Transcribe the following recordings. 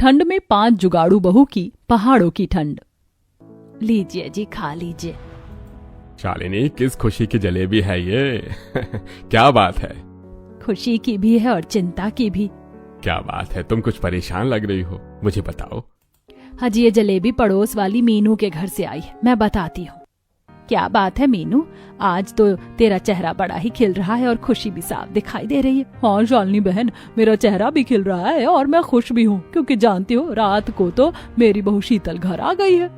ठंड में 5 जुगाड़ू बहू की पहाड़ों की ठंड। लीजिए जी, खा लीजिए। शालिनी, किस खुशी की जलेबी है ये? क्या बात है? खुशी की भी है और चिंता की भी। क्या बात है, तुम कुछ परेशान लग रही हो, मुझे बताओ। हाजी, ये जलेबी पड़ोस वाली मीनू के घर से आई है, मैं बताती हूँ। क्या बात है मीनू, आज तो तेरा चेहरा बड़ा ही खिल रहा है और खुशी भी साफ दिखाई दे रही है। हाँ शालिनी बहन, मेरा चेहरा भी खिल रहा है और मैं खुश भी हूँ, क्योंकि जानती हो रात को तो मेरी बहू शीतल घर आ गई है।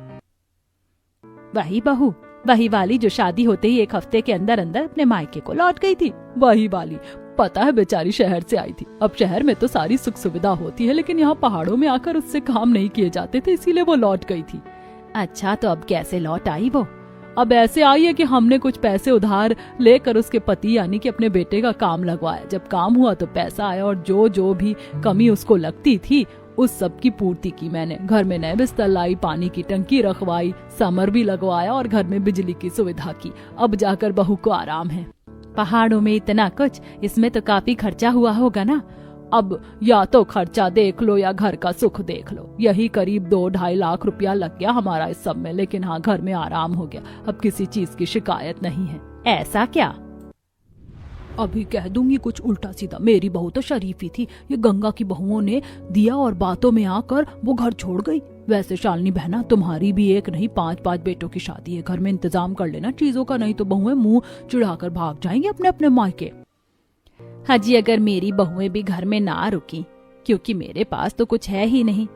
वही बहू, वही वाली जो शादी होते ही 1 हफ्ते के अंदर अंदर अपने मायके को लौट गई थी। वही वाली, पता है बेचारी शहर से आई थी। अब शहर में तो सारी सुख सुविधा होती है, लेकिन यहाँ पहाड़ों में आकर उससे काम नहीं किए जाते थे, इसीलिए वो लौट गई थी। अच्छा, तो अब कैसे लौट आई वो? अब ऐसे आई है कि हमने कुछ पैसे उधार लेकर उसके पति यानी कि अपने बेटे का काम लगवाया। जब काम हुआ तो पैसा आया और जो भी कमी उसको लगती थी उस सब की पूर्ति की मैंने। घर में नए बिस्तर लाई, पानी की टंकी रखवाई, समर भी लगवाया और घर में बिजली की सुविधा की। अब जाकर बहू को आराम है। पहाड़ों में इतना कुछ, इसमें तो काफी खर्चा हुआ होगा ना। अब या तो खर्चा देख लो या घर का सुख देख लो। यही करीब 2-2.5 लाख रुपया लग गया हमारा इस सब में, लेकिन हाँ, घर में आराम हो गया। अब किसी चीज की शिकायत नहीं है। ऐसा क्या? अभी कह दूंगी कुछ उल्टा सीधा। मेरी बहू तो शरीफी थी, ये गंगा की बहुओं ने दिया और बातों में आकर वो घर छोड़ गई। वैसे शालिनी बहना, तुम्हारी भी एक नहीं 5-5 बेटों की शादी है। घर में इंतजाम कर लेना चीजों का, नहीं तो बहुएं मुंह चिढ़ाकर भाग जाएंगी अपने अपने मायके। हाजी, अगर मेरी बहुएं भी घर में ना रुकी, क्योंकि मेरे पास तो कुछ है ही नहीं।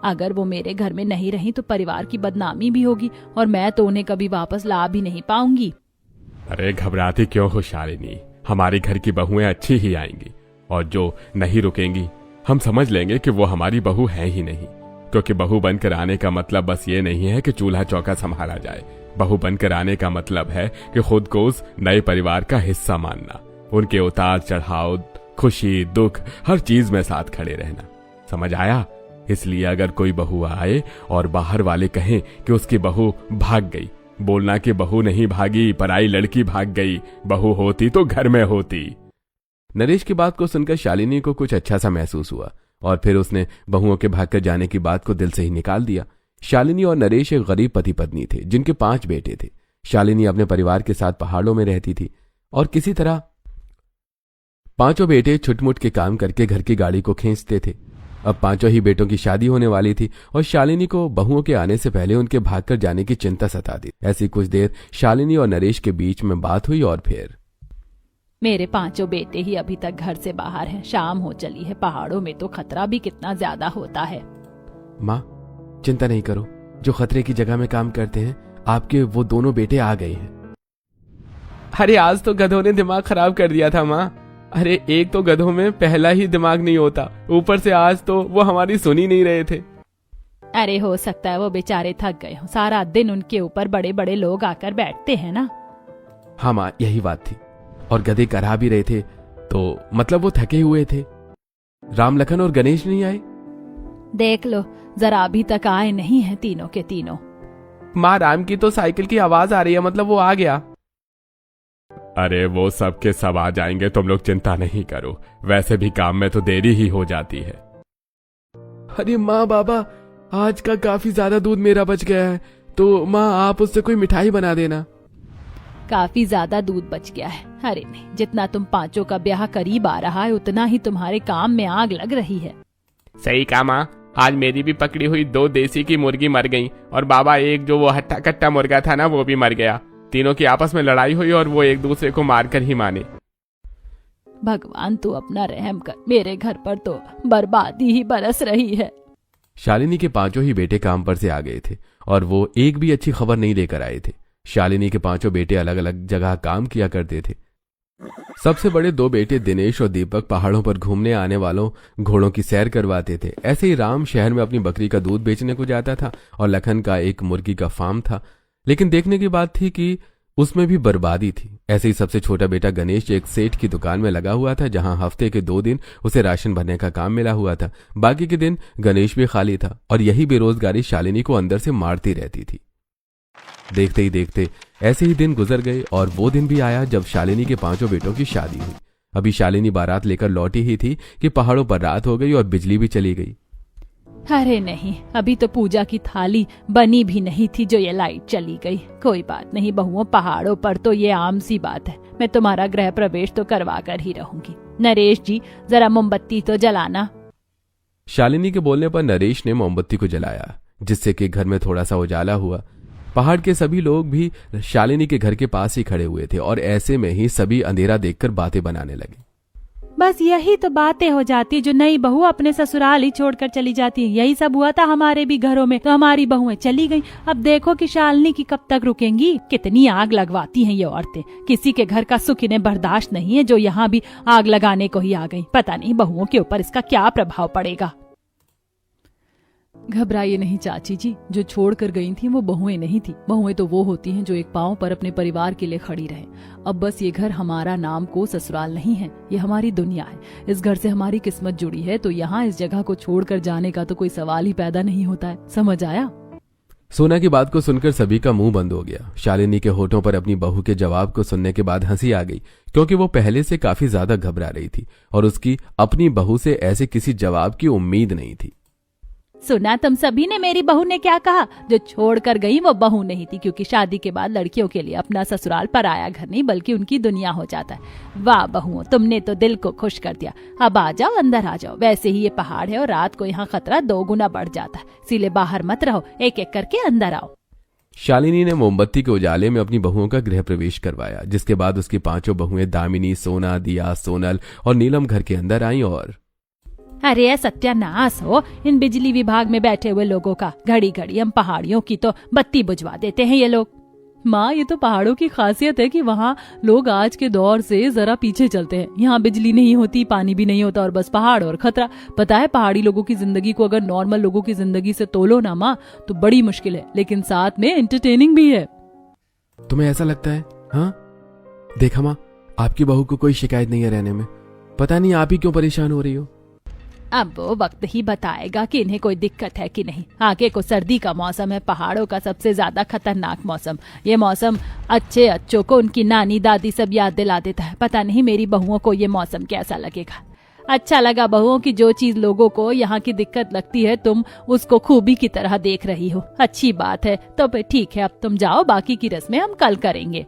अगर वो मेरे घर में नहीं रही तो परिवार की बदनामी भी होगी और मैं तो उन्हें कभी वापस ला भी नहीं पाऊंगी। अरे घबराती क्यों हो शालिनी, हमारे घर की बहुएं अच्छी ही आएंगी और जो नहीं रुकेंगी हम समझ लेंगे कि वो हमारी बहू है ही नहीं। क्योंकि बहू बनकर आने का मतलब बस ये नहीं है कि चूल्हा चौका संभाला जाए। बहू बनकर आने का मतलब है कि खुद को उस नए परिवार का हिस्सा मानना, उनके उतार चढ़ाव, खुशी दुख, हर चीज में साथ खड़े रहना। समझ आया? इसलिए अगर कोई बहू आए और बाहर वाले कहें कि उसकी बहू भाग गई, बोलना कि बहू नहीं भागी, पराई लड़की भाग गई, बहू होती तो घर में होती। नरेश की बात को सुनकर शालिनी को कुछ अच्छा सा महसूस हुआ और फिर उसने बहुओं के भागकर जाने की बात को दिल से ही निकाल दिया। शालिनी और नरेश एक गरीब पति पत्नी थे जिनके 5 बेटे थे। शालिनी अपने परिवार के साथ पहाड़ों में रहती थी और किसी तरह 5 बेटे छुटमुट के काम करके घर की गाड़ी को खींचते थे। अब 5 ही बेटों की शादी होने वाली थी और शालिनी को बहुओं के आने से पहले उनके भागकर जाने की चिंता सताती। ऐसी कुछ देर शालिनी और नरेश के बीच में बात हुई और फिर मेरे 5 बेटे ही अभी तक घर से बाहर हैं। शाम हो चली है, पहाड़ों में तो खतरा भी कितना ज्यादा होता है। माँ, चिंता नहीं करो, जो खतरे की जगह में काम करते हैं आपके वो दोनों बेटे आ गए हैं। अरे आज तो गधों ने दिमाग खराब कर दिया था माँ। अरे एक तो गधों में पहला ही दिमाग नहीं होता, ऊपर से आज तो वो हमारी सुन ही नहीं रहे थे। अरे हो सकता है वो बेचारे थक गए हो, सारा दिन उनके ऊपर बड़े बड़े लोग आकर बैठते हैं ना। हाँ माँ, यही बात थी। और गधे करा भी रहे थे तो मतलब वो थके हुए थे। राम, लखन और गणेश नहीं आए? देख लो, जरा अभी तक आए नहीं है तीनों के तीनों। माँ, राम की तो साइकिल की आवाज आ रही है, मतलब वो आ गया। अरे वो सब के सब आ जाएंगे, तुम लोग चिंता नहीं करो। वैसे भी काम में तो देरी ही हो जाती है। अरे माँ बाबा, आज का काफी ज्यादा दूध मेरा बच गया है, तो माँ आप उससे कोई मिठाई बना देना। काफी ज्यादा दूध बच गया है? अरे नहीं, जितना तुम 5 का ब्याह करीब आ रहा है उतना ही तुम्हारे काम में आग लग रही है। सही कहा माँ, आज मेरी भी पकड़ी हुई 2 देसी की मुर्गी मर गई और बाबा एक जो वो हट्टा कट्टा मुर्गा था ना वो भी मर गया। तीनों की आपस में लड़ाई हुई और वो एक दूसरे को मारकर ही माने। भगवान तू अपना रहम कर, मेरे घर पर तो बर्बादी ही बरस रही है। शालिनी के 5 ही बेटे काम पर से आ गए थे और वो एक भी अच्छी खबर नहीं लेकर आए थे। शालिनी के 5 बेटे अलग अलग जगह काम किया करते थे। सबसे बड़े 2 बेटे दिनेश और दीपक पहाड़ों पर घूमने आने वालों घोड़ों की सैर करवाते थे। ऐसे ही राम शहर में अपनी बकरी का दूध बेचने को जाता था और लखन का एक मुर्गी का फार्म था। लेकिन देखने की बात थी कि उसमें भी बर्बादी थी। ऐसे ही सबसे छोटा बेटा गणेश एक सेठ की दुकान में लगा हुआ था, जहां हफ्ते के 2 दिन उसे राशन भरने का काम मिला हुआ था। बाकी के दिन गणेश भी खाली था और यही बेरोजगारी शालिनी को अंदर से मारती रहती थी। देखते ही देखते ऐसे ही दिन गुजर गए और वो दिन भी आया जब शालिनी के 5 बेटों की शादी हुई। अभी शालिनी बारात लेकर लौटी ही थी कि पहाड़ों पर रात हो गई और बिजली भी चली गई। अरे नहीं, अभी तो पूजा की थाली बनी भी नहीं थी जो ये लाइट चली गई। कोई बात नहीं बहुओं, पहाड़ों पर तो ये आम सी बात है। मैं तुम्हारा गृह प्रवेश तो करवा कर ही रहूंगी। नरेश जी जरा मोमबत्ती तो जलाना। शालिनी के बोलने पर नरेश ने मोमबत्ती को जलाया, जिससे कि घर में थोड़ा सा उजाला हुआ। पहाड़ के सभी लोग भी शालिनी के घर के पास ही खड़े हुए थे और ऐसे में ही सभी अंधेरा देखकर बातें बनाने लगे। बस यही तो बातें हो जाती है जो नई बहू अपने ससुराल ही छोड़कर चली जाती है। यही सब हुआ था हमारे भी घरों में, तो हमारी बहुएं चली गईं। अब देखो कि शालिनी की कब तक रुकेंगी। कितनी आग लगवाती हैं ये औरतें। किसी के घर का सुख इन्हें बर्दाश्त नहीं है, जो यहाँ भी आग लगाने को ही आ गई। पता नहीं बहुओं के ऊपर इसका क्या प्रभाव पड़ेगा। घबराइए नहीं चाची जी, जो छोड़ कर गई थी वो बहुएं नहीं थी। बहुएं तो वो होती हैं जो एक पांव पर अपने परिवार के लिए खड़ी रहे। अब बस ये घर हमारा नाम को ससुराल नहीं है, ये हमारी दुनिया है। इस घर से हमारी किस्मत जुड़ी है, तो यहाँ इस जगह को छोड़कर जाने का तो कोई सवाल ही पैदा नहीं होता है। समझ आया? सोना की बात को सुनकर सभी का मुंह बंद हो गया। शालिनी के होठों पर अपनी बहू के जवाब को सुनने के बाद हंसी आ गई, क्योंकि वो पहले से काफी ज्यादा घबरा रही थी और उसकी अपनी बहू से ऐसे किसी जवाब की उम्मीद नहीं थी। सुना तुम सभी ने मेरी बहू ने क्या कहा? जो छोड़ कर गई वो बहू नहीं थी, क्योंकि शादी के बाद लड़कियों के लिए अपना ससुराल पराया घर नहीं बल्कि उनकी दुनिया हो जाता है। वाह बहुओं, तुमने तो दिल को खुश कर दिया। अब आ जाओ, अंदर आ जाओ। वैसे ही ये पहाड़ है और रात को यहाँ खतरा 2 गुना बढ़ जाता है, इसीलिए बाहर मत रहो, एक एक करके अंदर आओ। शालिनी ने मोमबत्ती के उजाले में अपनी बहुओं का गृह प्रवेश करवाया, जिसके बाद उसकी 5 बहुएं दामिनी, सोना, दिया, सोनल और नीलम घर के अंदर आईं और अरे सत्यानाश हो इन बिजली विभाग में बैठे हुए लोगों का। घड़ी घड़ी हम पहाड़ियों की तो बत्ती बुझवा देते हैं ये लोग। माँ, ये तो पहाड़ों की खासियत है कि वहाँ लोग आज के दौर से जरा पीछे चलते हैं। यहाँ बिजली नहीं होती, पानी भी नहीं होता और बस पहाड़ और खतरा। पता है, पहाड़ी लोगों की जिंदगी को अगर नॉर्मल लोगों की जिंदगी से तोलो ना माँ, तो बड़ी मुश्किल है, लेकिन साथ में एंटरटेनिंग भी है। तुम्हें ऐसा लगता है? हाँ देखा माँ, आपकी बहू को कोई शिकायत नहीं है रहने में। पता नहीं आप ही क्यों परेशान हो रही हो। अब वो वक्त ही बताएगा कि इन्हें कोई दिक्कत है कि नहीं। आगे को सर्दी का मौसम है, पहाड़ों का सबसे ज्यादा खतरनाक मौसम। ये मौसम अच्छों को उनकी नानी दादी सब याद दिला देता है। पता नहीं मेरी बहुओं को ये मौसम कैसा लगेगा। अच्छा लगा बहुओं की जो चीज लोगों को यहाँ की दिक्कत लगती है तुम उसको खूबी की तरह देख रही हो। अच्छी बात है, तो फिर ठीक है, अब तुम जाओ, बाकी की रस्में हम कल करेंगे।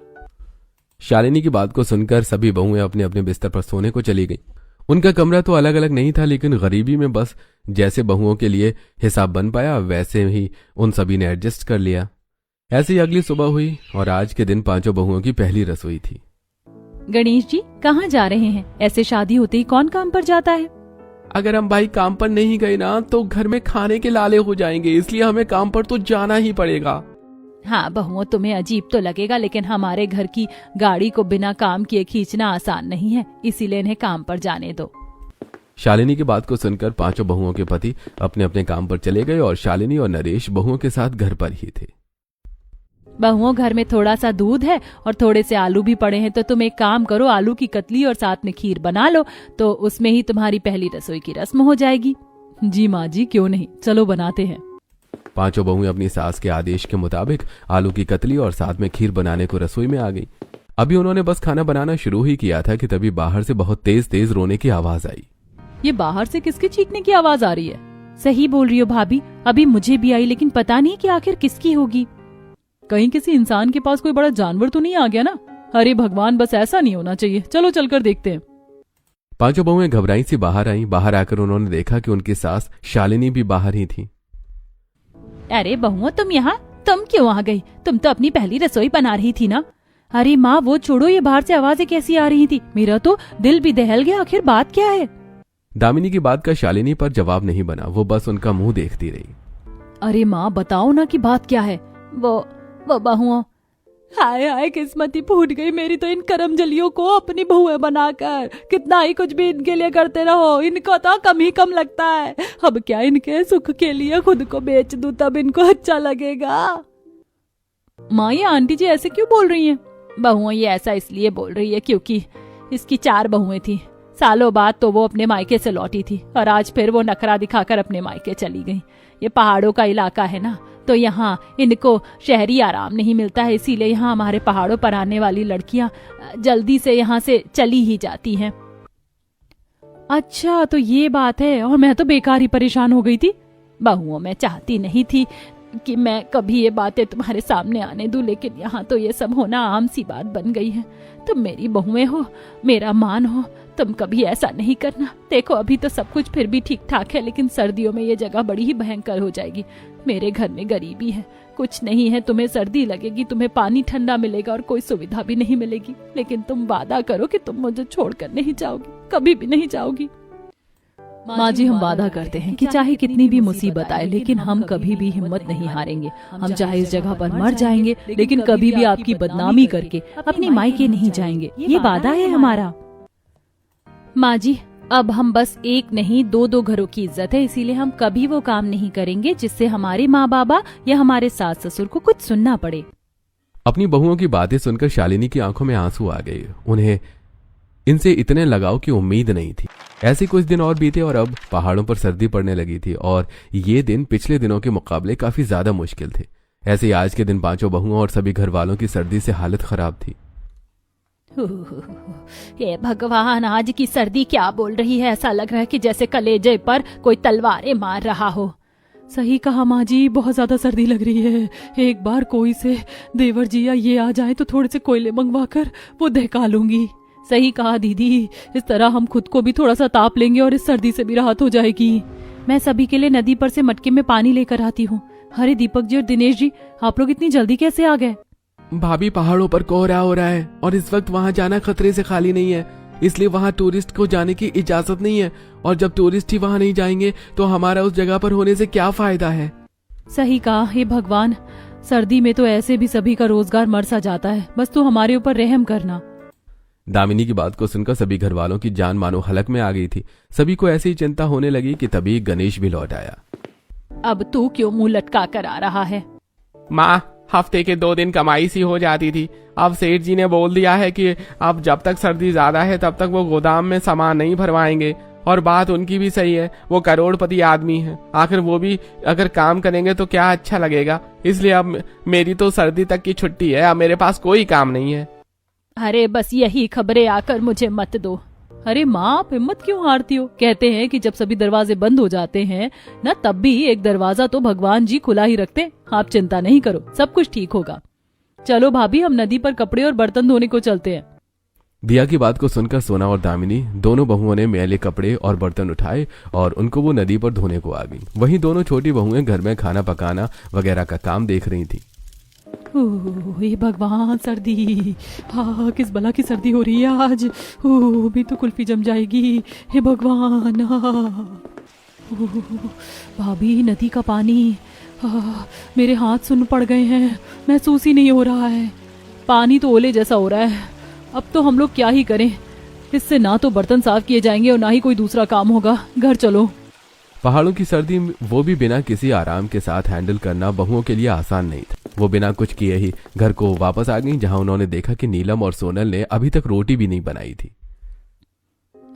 शालिनी की बात को सुनकर सभी बहुएं अपने अपने बिस्तर पर सोने को चली गईं। उनका कमरा तो अलग अलग नहीं था, लेकिन गरीबी में बस जैसे बहुओं के लिए हिसाब बन पाया वैसे ही उन सभी ने एडजस्ट कर लिया। ऐसे ही अगली सुबह हुई और आज के दिन 5 बहुओं की पहली रसोई थी। गणेश जी कहाँ जा रहे हैं? ऐसे शादी होते ही कौन काम पर जाता है? अगर हम भाई काम पर नहीं गए ना तो घर में खाने के लाले हो जाएंगे, इसलिए हमें काम पर तो जाना ही पड़ेगा। हाँ बहुओं, तुम्हें अजीब तो लगेगा, लेकिन हमारे घर की गाड़ी को बिना काम किए खींचना आसान नहीं है, इसीलिए इन्हें काम पर जाने दो। शालिनी की बात को सुनकर 5 बहुओं के पति अपने अपने काम पर चले गए और शालिनी और नरेश बहुओं के साथ घर पर ही थे। बहुओं, घर में थोड़ा सा दूध है और थोड़े से आलू भी पड़े हैं, तो तुम एक काम करो, आलू की कतली और साथ में खीर बना लो, तो उसमें ही तुम्हारी पहली रसोई की रस्म हो जाएगी। जी माँ जी, क्यों नहीं, चलो बनाते हैं। 5 बहुएं अपनी सास के आदेश के मुताबिक आलू की कतली और साथ में खीर बनाने को रसोई में आ गई। अभी उन्होंने बस खाना बनाना शुरू ही किया था कि तभी बाहर से बहुत तेज तेज रोने की आवाज आई। ये बाहर से किसके चीखने की आवाज आ रही है? सही बोल रही हो भाभी, अभी मुझे भी आई, लेकिन पता नहीं कि आखिर किसकी होगी। कहीं किसी इंसान के पास कोई बड़ा जानवर तो नहीं आ गया ना? अरे भगवान, बस ऐसा नहीं होना चाहिए। चलो चलकर देखते हैं। 5 बहुएं घबराई सी बाहर आईं। बाहर आकर उन्होंने देखा कि उनकी सास शालिनी भी बाहर ही थी। अरे बहुओं, तुम यहाँ? तुम क्यों आ गई? तुम तो अपनी पहली रसोई बना रही थी ना? अरे माँ, वो छोड़ो, ये बाहर से आवाजें कैसी आ रही थी? मेरा तो दिल भी दहल गया। आखिर बात क्या है? दामिनी की बात का शालिनी पर जवाब नहीं बना, वो बस उनका मुंह देखती रही। अरे माँ, बताओ ना कि बात क्या है। वो बहुओं, हाय हाय, किस्मत ही फूट गई मेरी तो इन करमजलियों को अपनी बहुएं बनाकर। कितना ही कुछ भी इनके लिए करते रहो, इनको तो कम ही कम लगता है। अब क्या इनके सुख के लिए खुद को बेच दूं तब इनको अच्छा लगेगा? माँ, ये आंटी जी ऐसे क्यों बोल रही हैं? बहुओं, ये ऐसा इसलिए बोल रही है क्योंकि इसकी 4 बहुएं थी। सालों बाद तो वो अपने मायके से लौटी थी और आज फिर वो नखरा दिखाकर अपने मायके चली गई। ये पहाड़ों का इलाका है ना, तो यहाँ इनको शहरी आराम नहीं मिलता है, इसीलिए यहाँ हमारे पहाड़ों पर आने वाली लड़कियां जल्दी से यहाँ से चली ही जाती हैं। अच्छा, तो ये बात है, और मैं तो बेकार ही परेशान हो गई थी। बहुओं मैं चाहती नहीं थी कि मैं कभी ये बातें तुम्हारे सामने आने दूं, लेकिन यहाँ तो ये सब होना आम सी बात बन गई है। तुम मेरी बहुएं हो, मेरा मान हो, तुम कभी ऐसा नहीं करना। देखो अभी तो सब कुछ फिर भी ठीक ठाक है, लेकिन सर्दियों में ये जगह बड़ी ही भयंकर हो जाएगी। मेरे घर में गरीबी है, कुछ नहीं है, तुम्हें सर्दी लगेगी, तुम्हें पानी ठंडा मिलेगा और कोई सुविधा भी नहीं मिलेगी, लेकिन तुम वादा करो कि तुम मुझे छोड़कर नहीं जाओगी, कभी भी नहीं जाओगी। माँ जी, हम वादा करते हैं कि चाहे कितनी भी मुसीबत आए, लेकिन हम कभी भी हिम्मत नहीं हारेंगे। हम चाहे इस जगह पर मर जाएंगे, लेकिन कभी भी आपकी बदनामी करके अपनी मायके नहीं जाएंगे। ये वादा है हमारा। माँ जी, अब हम बस एक नहीं दो घरों की इज्जत है, इसीलिए हम कभी वो काम नहीं करेंगे जिससे हमारे माँ बाबा या हमारे सास ससुर को कुछ सुनना पड़े। अपनी बहुओं की बातें सुनकर शालिनी की आंखों में आंसू आ गए। उन्हें इनसे इतने लगाव की उम्मीद नहीं थी। ऐसे कुछ दिन और बीते और अब पहाड़ों पर सर्दी पड़ने लगी थी और ये दिन पिछले दिनों के मुकाबले काफी ज्यादा मुश्किल थे। ऐसे ही आज के दिन पांचों बहुओं और सभी घर वालों की सर्दी से हालत खराब थी। हे भगवान, आज की सर्दी क्या बोल रही है। ऐसा लग रहा है कि जैसे कलेजे पर कोई तलवारें मार रहा हो। सही कहा माँ जी, बहुत ज्यादा सर्दी लग रही है। एक बार कोई से देवर जी या ये आ जाए तो थोड़े से कोयले मंगवा कर वो दहका लूंगी। सही कहा दीदी, इस तरह हम खुद को भी थोड़ा सा ताप लेंगे और इस सर्दी से भी राहत हो जाएगी। मैं सभी के लिए नदी पर से मटके में पानी लेकर आती हूँ। अरे दीपक जी और दिनेश जी, आप लोग इतनी जल्दी कैसे आ गए? भाभी, पहाड़ों पर कोहरा हो रहा है और इस वक्त वहाँ जाना खतरे से खाली नहीं है, इसलिए वहाँ टूरिस्ट को जाने की इजाजत नहीं है। और जब टूरिस्ट ही वहाँ नहीं जाएंगे तो हमारा उस जगह पर होने से क्या फायदा है। सही कहा। हे भगवान, सर्दी में तो ऐसे भी सभी का रोजगार मर सा जाता है, बस तू हमारे ऊपर रहम करना। दामिनी की बात को सुनकर सभी घर वालों की जान मानो हलक में आ गई थी। सभी को ऐसी चिंता होने लगी कि तभी गणेश भी लौट आया। अब तू क्यों मुंह लटका कर आ रहा है? माँ, हफ्ते के 2 दिन कमाई सी हो जाती थी। अब सेठ जी ने बोल दिया है कि अब जब तक सर्दी ज्यादा है तब तक वो गोदाम में सामान नहीं भरवाएंगे। और बात उनकी भी सही है, वो करोड़पति आदमी है, आखिर वो भी अगर काम करेंगे तो क्या अच्छा लगेगा। इसलिए अब मेरी तो सर्दी तक की छुट्टी है, अब मेरे पास कोई काम नहीं है। अरे बस यही खबरें आकर मुझे मत दो। अरे माँ, आप हिम्मत क्यों हारती हो? कहते हैं कि जब सभी दरवाजे बंद हो जाते हैं ना, तब भी एक दरवाजा तो भगवान जी खुला ही रखते। आप चिंता नहीं करो, सब कुछ ठीक होगा। चलो भाभी, हम नदी पर कपड़े और बर्तन धोने को चलते हैं। दिया की बात को सुनकर सोना और दामिनी दोनों बहुओं ने मैले कपड़े और बर्तन उठाए और उनको वो नदी पर धोने को आ गई। वहीं दोनों छोटी बहुएं घर में खाना पकाना वगैरह का काम देख रही थी। हे भगवान, सर्दी, हाँ किस बला की सर्दी हो रही है आज। भी तो कुल्फी जम जाएगी। हे भगवान। भाभी, नदी का पानी, मेरे हाथ सुन्न पड़ गए हैं, महसूस ही नहीं हो रहा है। पानी तो ओले जैसा हो रहा है। अब तो हम लोग क्या ही करें, इससे ना तो बर्तन साफ किए जाएंगे और ना ही कोई दूसरा काम होगा। घर चलो। पहाड़ों की सर्दी वो भी बिना किसी आराम के साथ हैंडल करना बहुओं के लिए आसान नहीं था। वो बिना कुछ किए ही घर को वापस आ गईं, जहां उन्होंने देखा कि नीलम और सोनल ने अभी तक रोटी भी नहीं बनाई थी।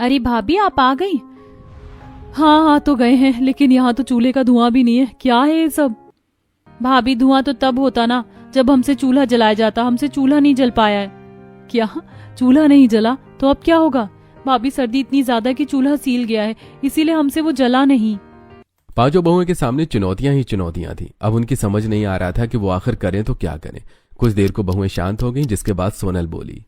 अरे भाभी, आप आ गई? हाँ, आ तो गए हैं, लेकिन यहाँ तो चूल्हे का धुआं भी नहीं है। क्या है ये सब? भाभी, धुआं तो तब होता ना जब हमसे चूल्हा जलाया जाता। हमसे चूल्हा नहीं जल पाया है। क्या चूल्हा नहीं जला? तो अब क्या होगा? भाभी, सर्दी इतनी ज्यादा कि चूल्हा सील गया है, इसीलिए हमसे वो जला नहीं। पांचों बहुओं के सामने चुनौतियां ही चुनौतियां थी। अब उनकी समझ नहीं आ रहा था कि वो आखिर करें तो क्या करें। कुछ देर को बहुएं शांत हो गईं, जिसके बाद सोनल बोली,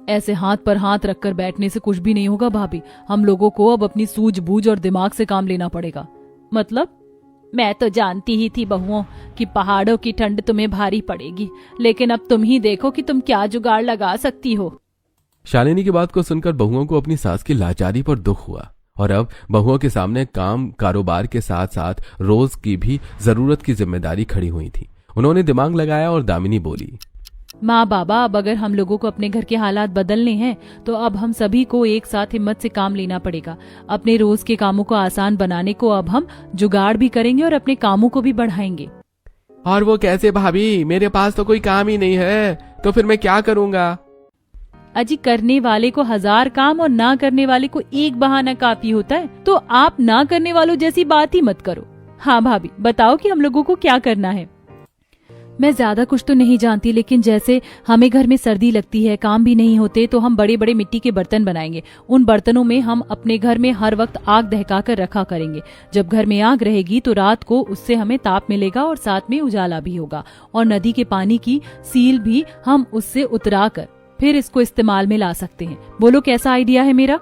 ऐसे हाथ पर हाथ रखकर बैठने से कुछ भी नहीं होगा भाभी। हम लोगों को अब अपनी सूझबूझ और दिमाग से काम लेना पड़ेगा। मतलब? मैं तो जानती ही थी बहुओं कि पहाड़ों की ठंड तुम्हें भारी पड़ेगी, लेकिन अब तुम ही देखो कि तुम क्या जुगाड़ लगा सकती हो। शालिनी की बात को सुनकर बहुओं को अपनी सास की लाचारी पर दुख हुआ और अब बहुओं के सामने काम कारोबार के साथ साथ रोज की भी जरूरत की जिम्मेदारी खड़ी हुई थी। उन्होंने दिमाग लगाया और दामिनी बोली, माँ बाबा, अब अगर हम लोगों को अपने घर के हालात बदलने हैं तो अब हम सभी को एक साथ हिम्मत से काम लेना पड़ेगा। अपने रोज के कामों को आसान बनाने को अब हम जुगाड़ भी करेंगे और अपने कामों को भी बढ़ाएंगे। और वो कैसे भाभी? मेरे पास तो कोई काम ही नहीं है, तो फिर मैं क्या करूँगा? अजी, करने वाले को 1000 काम और ना करने वाले को एक बहाना काफी होता है। तो आप ना करने वालों जैसी बात ही मत करो। हाँ भाभी, बताओ कि हम लोगों को क्या करना है। मैं ज्यादा कुछ तो नहीं जानती, लेकिन जैसे हमें घर में सर्दी लगती है, काम भी नहीं होते, तो हम बड़े बड़े मिट्टी के बर्तन बनाएंगे। उन बर्तनों में हम अपने घर में हर वक्त आग दहका कर रखा करेंगे। जब घर में आग रहेगी तो रात को उससे हमें ताप मिलेगा और साथ में उजाला भी होगा। और नदी के पानी की सील भी हम उससे उतरा कर फिर इसको इस्तेमाल में ला सकते हैं। बोलो कैसा आइडिया है मेरा?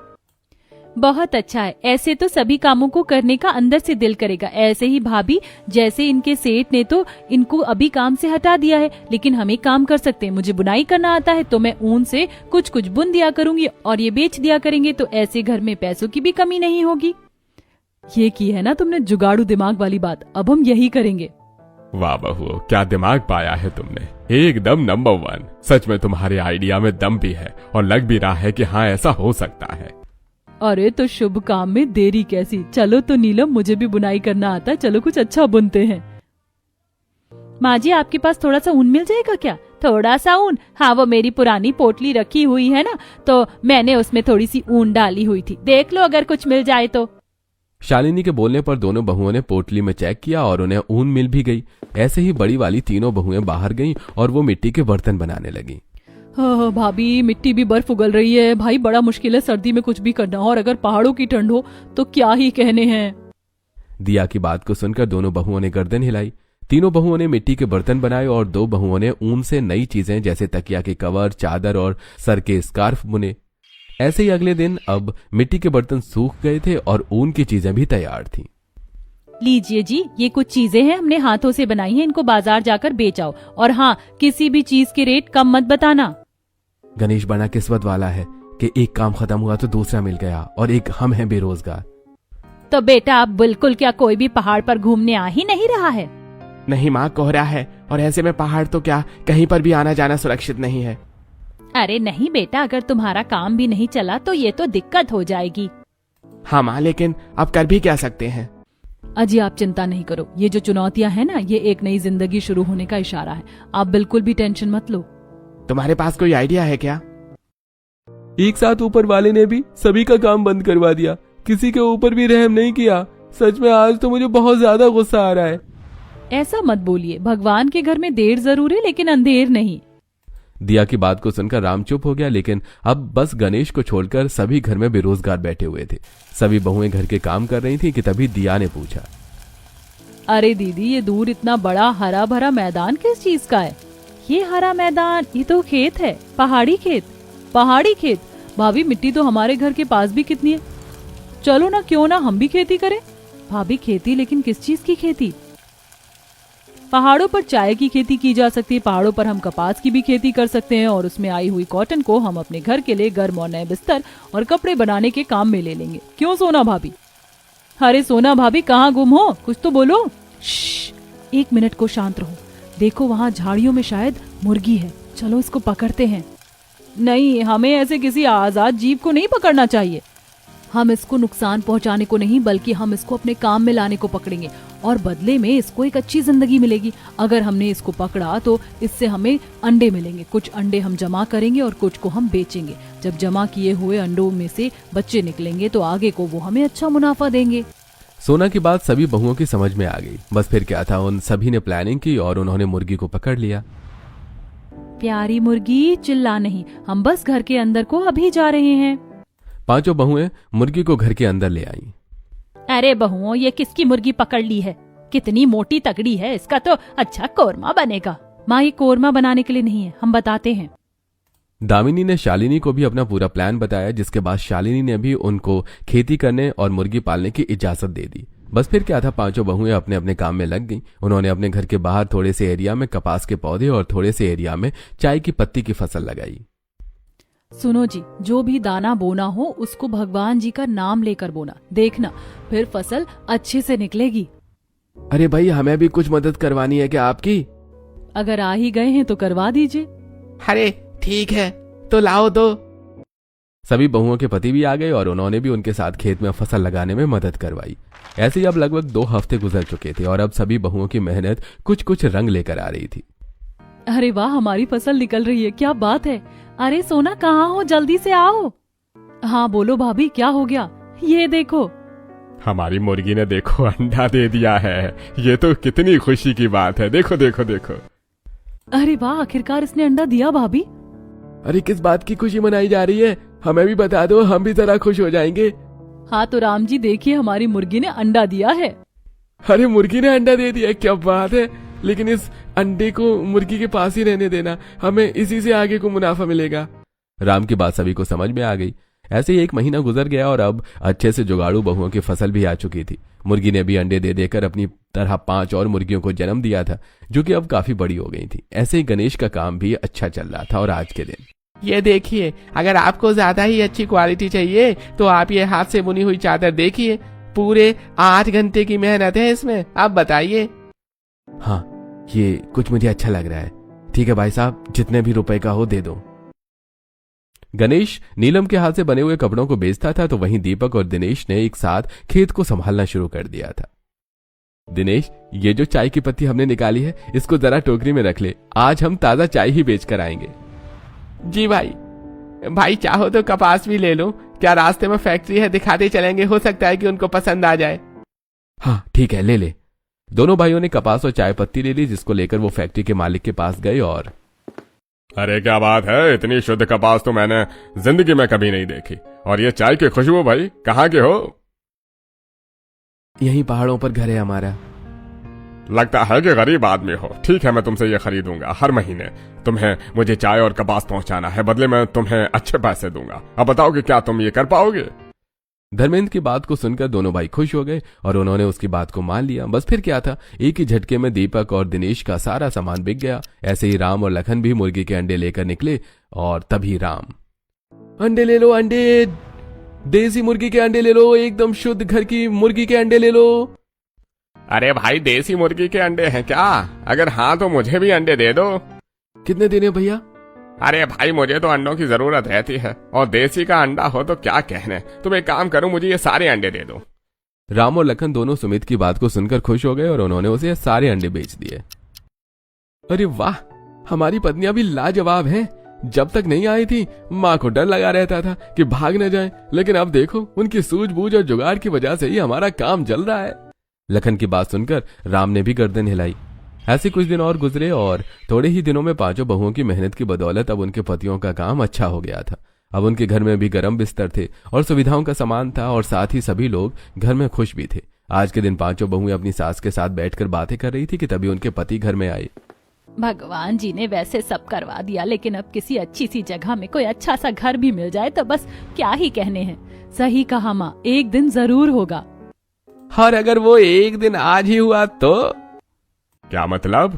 बहुत अच्छा है। ऐसे तो सभी कामों को करने का अंदर से दिल करेगा। ऐसे ही भाभी, जैसे इनके सेठ ने तो इनको अभी काम से हटा दिया है, लेकिन हम एक काम कर सकते हैं। मुझे बुनाई करना आता है तो मैं ऊन से कुछ कुछ बुन दिया करूंगी और ये बेच दिया करेंगे, तो ऐसे घर में पैसों की भी कमी नहीं होगी। ये की है ना तुमने जुगाड़ू दिमाग वाली बात, अब हम यही करेंगे। वाह बहू, क्या दिमाग पाया है तुमने, एकदम नंबर 1। सच में तुम्हारे आइडिया में दम भी है और लग भी रहा है कि हाँ ऐसा हो सकता है। अरे तो शुभ काम में देरी कैसी। चलो तो नीलम, मुझे भी बुनाई करना आता है, चलो कुछ अच्छा बुनते हैं। माँ जी, आपके पास थोड़ा सा ऊन मिल जाएगा क्या? थोड़ा सा ऊन? हाँ, वो मेरी पुरानी पोटली रखी हुई है ना, तो मैंने उसमें थोड़ी सी ऊन डाली हुई थी। देख लो अगर कुछ मिल जाए तो। शालिनी के बोलने पर दोनों बहुओं ने पोटली में चेक किया और उन्हें ऊन मिल भी गई। ऐसे ही बड़ी वाली तीनों बहुएं बाहर गईं और वो मिट्टी के बर्तन बनाने लगीं। हाँ भाभी, मिट्टी भी बर्फ उगल रही है भाई, बड़ा मुश्किल है सर्दी में कुछ भी करना, और अगर पहाड़ों की ठंड हो तो क्या ही कहने हैं। दिया की बात को सुनकर दोनों बहुओं ने गर्दन हिलाई। तीनों बहुओं ने मिट्टी के बर्तन बनाए और 2 बहुओं ने ऊन से नई चीजें जैसे तकिया के कवर, चादर और सर के स्कार्फ बुने। ऐसे ही अगले दिन अब मिट्टी के बर्तन सूख गए थे और ऊन की चीजें भी तैयार थीं। लीजिए जी, ये कुछ चीजें हैं, हमने हाथों से बनाई हैं, इनको बाजार जाकर बेच आओ। और हाँ, किसी भी चीज के रेट कम मत बताना। गणेश बड़ा किस्मत वाला है कि एक काम खत्म हुआ तो दूसरा मिल गया और एक हम हैं बेरोजगार। तो बेटा, आप बिल्कुल क्या कोई भी पहाड़ पर घूमने आ ही नहीं रहा है? नहीं माँ, कोहरा है और ऐसे में पहाड़ तो क्या कहीं पर भी आना जाना सुरक्षित नहीं है। अरे नहीं बेटा, अगर तुम्हारा काम भी नहीं चला तो ये तो दिक्कत हो जाएगी। हाँ माँ, लेकिन अब कर भी क्या सकते हैं। अजी आप चिंता नहीं करो, ये जो चुनौतियां हैं ना, ये एक नई जिंदगी शुरू होने का इशारा है। आप बिल्कुल भी टेंशन मत लो। तुम्हारे पास कोई आइडिया है क्या? एक साथ ऊपर वाले ने भी सभी का काम बंद करवा दिया, किसी के ऊपर भी रहम नहीं किया। सच में आज तो मुझे बहुत ज्यादा गुस्सा आ रहा है। ऐसा मत बोलिए, भगवान के घर में देर जरूर है लेकिन अंधेर नहीं। दिया की बात को सुनकर राम चुप हो गया, लेकिन अब बस गणेश को छोड़कर सभी घर में बेरोजगार बैठे हुए थे। सभी बहुएं घर के काम कर रही थी कि तभी दिया ने पूछा, अरे दीदी, ये दूर इतना बड़ा हरा भरा मैदान किस चीज का है? ये हरा मैदान, ये तो खेत है, पहाड़ी खेत। पहाड़ी खेत? भाभी, मिट्टी तो हमारे घर के पास भी कितनी है। चलो ना, क्यों ना हम भी खेती करें। भाभी खेती, लेकिन किस चीज की खेती? पहाड़ों पर चाय की खेती की जा सकती है, पहाड़ों पर हम कपास की भी खेती कर सकते हैं और उसमें आई हुई कॉटन को हम अपने घर के लिए गर्म और नए बिस्तर और कपड़े बनाने के काम में ले लेंगे। क्यों सोना भाभी? अरे सोना भाभी, कहाँ गुम हो? कुछ तो बोलो। श्श, 1 मिनट को शांत रहो। देखो वहाँ झाड़ियों में शायद मुर्गी है, चलो इसको पकड़ते हैं। नहीं, हमें ऐसे किसी आजाद जीव को नहीं पकड़ना चाहिए। हम इसको नुकसान पहुंचाने को नहीं, बल्कि हम इसको अपने काम में लाने को पकड़ेंगे और बदले में इसको एक अच्छी जिंदगी मिलेगी। अगर हमने इसको पकड़ा तो इससे हमें अंडे मिलेंगे। कुछ अंडे हम जमा करेंगे और कुछ को हम बेचेंगे। जब जमा किए हुए अंडों में से बच्चे निकलेंगे तो आगे को वो हमें अच्छा मुनाफा देंगे। सोना की बात सभी बहुओं की समझ में आ गई। बस फिर क्या था, उन सभी ने प्लानिंग की और उन्होंने मुर्गी को पकड़ लिया। प्यारी मुर्गी, चिल्ला नहीं, हम बस घर के अंदर को अभी जा रहे हैं। 5 बहुएं मुर्गी को घर के अंदर ले आईं। अरे बहुओं, ये किसकी मुर्गी पकड़ ली है? कितनी मोटी तगड़ी है, इसका तो अच्छा कोरमा बनेगा। माँ, ये कोरमा बनाने के लिए नहीं है, हम बताते हैं। दामिनी ने शालिनी को भी अपना पूरा प्लान बताया, जिसके बाद शालिनी ने भी उनको खेती करने और मुर्गी पालने की इजाजत दे दी। बस फिर क्या था, 5 बहुएं अपने अपने काम में लग गईं। उन्होंने अपने घर के बाहर थोड़े से एरिया में कपास के पौधे और थोड़े से एरिया में चाय की पत्ती की फसल लगाई। सुनो जी, जो भी दाना बोना हो उसको भगवान जी का नाम लेकर बोना, देखना फिर फसल अच्छे से निकलेगी। अरे भाई, हमें भी कुछ मदद करवानी है क्या आपकी? अगर आ ही गए हैं तो करवा दीजिए। अरे ठीक है, तो लाओ दो। सभी बहुओं के पति भी आ गए और उन्होंने भी उनके साथ खेत में फसल लगाने में मदद करवाई। ऐसे ही अब लगभग 2 हफ्ते गुजर चुके थे और अब सभी बहुओं की मेहनत कुछ कुछ रंग लेकर आ रही थी। अरे वाह, हमारी फसल निकल रही है, क्या बात है। अरे सोना, कहाँ हो? जल्दी से आओ। हाँ बोलो भाभी, क्या हो गया? ये देखो, हमारी मुर्गी ने देखो अंडा दे दिया है। ये तो कितनी खुशी की बात है। देखो देखो देखो। अरे वाह, आखिरकार इसने अंडा दिया भाभी। अरे किस बात की खुशी मनाई जा रही है, हमें भी बता दो, हम भी जरा खुश हो जाएंगे। हाँ तो राम जी देखिए, हमारी मुर्गी ने अंडा दिया है। अरे मुर्गी ने अंडा दे दिया, क्या बात है। लेकिन इस अंडे को मुर्गी के पास ही रहने देना, हमें इसी से आगे को मुनाफा मिलेगा। राम की बात सभी को समझ में आ गई। ऐसे ही 1 महीना गुजर गया और अब अच्छे से जुगाड़ू बहुओं की फसल भी आ चुकी थी। मुर्गी ने भी अंडे दे देकर अपनी तरह 5 और मुर्गियों को जन्म दिया था, जो कि अब काफी बड़ी हो गई थी। ऐसे ही गणेश का काम भी अच्छा चल रहा था। और आज के दिन ये देखिए, अगर आपको ज्यादा ही अच्छी क्वालिटी चाहिए तो आप ये हाथ से बुनी हुई चादर देखिए, पूरे 8 घंटे की मेहनत है इसमें। आप बताइए। हाँ, ये कुछ मुझे अच्छा लग रहा है। ठीक है भाई साहब, जितने भी रुपए का हो दे दो। गणेश नीलम के हाथ से बने हुए कपड़ों को बेचता था, तो वहीं दीपक और दिनेश ने एक साथ खेत को संभालना शुरू कर दिया था। दिनेश, ये जो चाय की पत्ती हमने निकाली है, इसको जरा टोकरी में रख ले, आज हम ताजा चाय ही बेच कर आएंगे। जी भाई चाहो तो कपास भी ले लो, क्या रास्ते में फैक्ट्री है, दिखाते चलेंगे, हो सकता है कि उनको पसंद आ जाए। हाँ ठीक है, ले ले। दोनों भाइयों ने कपास और चाय पत्ती ले ली, जिसको लेकर वो फैक्ट्री के मालिक के पास गए। और अरे क्या बात है, इतनी शुद्ध कपास तो मैंने जिंदगी में कभी नहीं देखी। और ये चाय की खुशबू, भाई कहाँ के हो? यहीं पहाड़ों पर घर है हमारा। लगता है कि गरीब आदमी हो। ठीक है, मैं तुमसे ये खरीदूंगा। हर महीने तुम्हें मुझे चाय और कपास पहुंचाना है, बदले में तुम्हें अच्छे पैसे दूंगा। अब बताओ कि क्या तुम ये कर पाओगे? धर्मेंद्र की बात को सुनकर दोनों भाई खुश हो गए और उन्होंने उसकी बात को मान लिया। बस फिर क्या था, एक ही झटके में दीपक और दिनेश का सारा सामान बिक गया। ऐसे ही राम और लखन भी मुर्गी के अंडे लेकर निकले। और तभी राम, अंडे ले लो, अंडे, देसी मुर्गी के अंडे ले लो, एकदम शुद्ध घर की मुर्गी के अंडे ले लो। अरे भाई, देसी मुर्गी के अंडे हैं क्या? अगर हाँ तो मुझे भी अंडे दे दो। कितने देने भैया? अरे भाई, मुझे तो अंडों की जरूरत रहती है, और देसी का अंडा हो तो क्या कहने। तुम एक काम करो, मुझे ये सारे अंडे दे दो। राम और लखन दोनों सुमित की बात को सुनकर खुश हो गए और उन्होंने उसे सारे अंडे बेच दिए। अरे वाह, हमारी पत्नियां भी लाजवाब हैं। जब तक नहीं आई थी, माँ को डर लगा रहता था कि भाग न जाए, लेकिन अब देखो, उनकी सूझबूझ और जुगाड़ की वजह से ही हमारा काम चल रहा है। लखन की बात सुनकर राम ने भी गर्दन हिलाई। ऐसे कुछ दिन और गुजरे और थोड़े ही दिनों में 5 बहुओं की मेहनत की बदौलत अब उनके पतियों का काम अच्छा हो गया था। अब उनके घर में भी गर्म बिस्तर थे और सुविधाओं का सामान था, और साथ ही सभी लोग घर में खुश भी थे। आज के दिन 5 बहुएं अपनी सास के साथ बैठकर बातें कर रही थी कि तभी उनके पति घर में आए। भगवान जी ने वैसे सब करवा दिया, लेकिन अब किसी अच्छी सी जगह में कोई अच्छा सा घर भी मिल जाए तो बस क्या ही कहने हैं। सही कहा माँ, एक दिन जरूर होगा। और अगर वो एक दिन आज ही हुआ तो? क्या मतलब?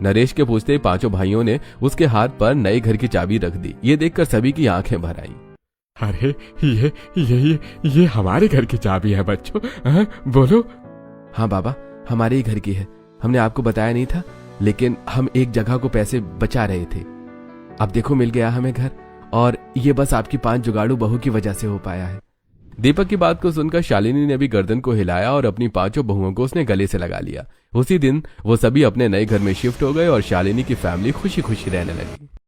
नरेश के पूछते ही 5 भाइयों ने उसके हाथ पर नए घर की चाबी रख दी। ये देखकर सभी की आंखें भर आईं। अरे ये हमारे घर की चाबी है बच्चों। बोलो। हाँ बाबा, हमारे ही घर की है। हमने आपको बताया नहीं था, लेकिन हम एक जगह को पैसे बचा रहे थे। अब देखो, मिल गया हमें घर, और ये बस आपकी 5 जुगाड़ू बहू की वजह से हो पाया है। दीपक की बात को सुनकर शालिनी ने भी गर्दन को हिलाया और अपनी 5 बहुओं को उसने गले से लगा लिया। उसी दिन वो सभी अपने नए घर में शिफ्ट हो गए और शालिनी की फैमिली खुशी खुशी रहने लगी।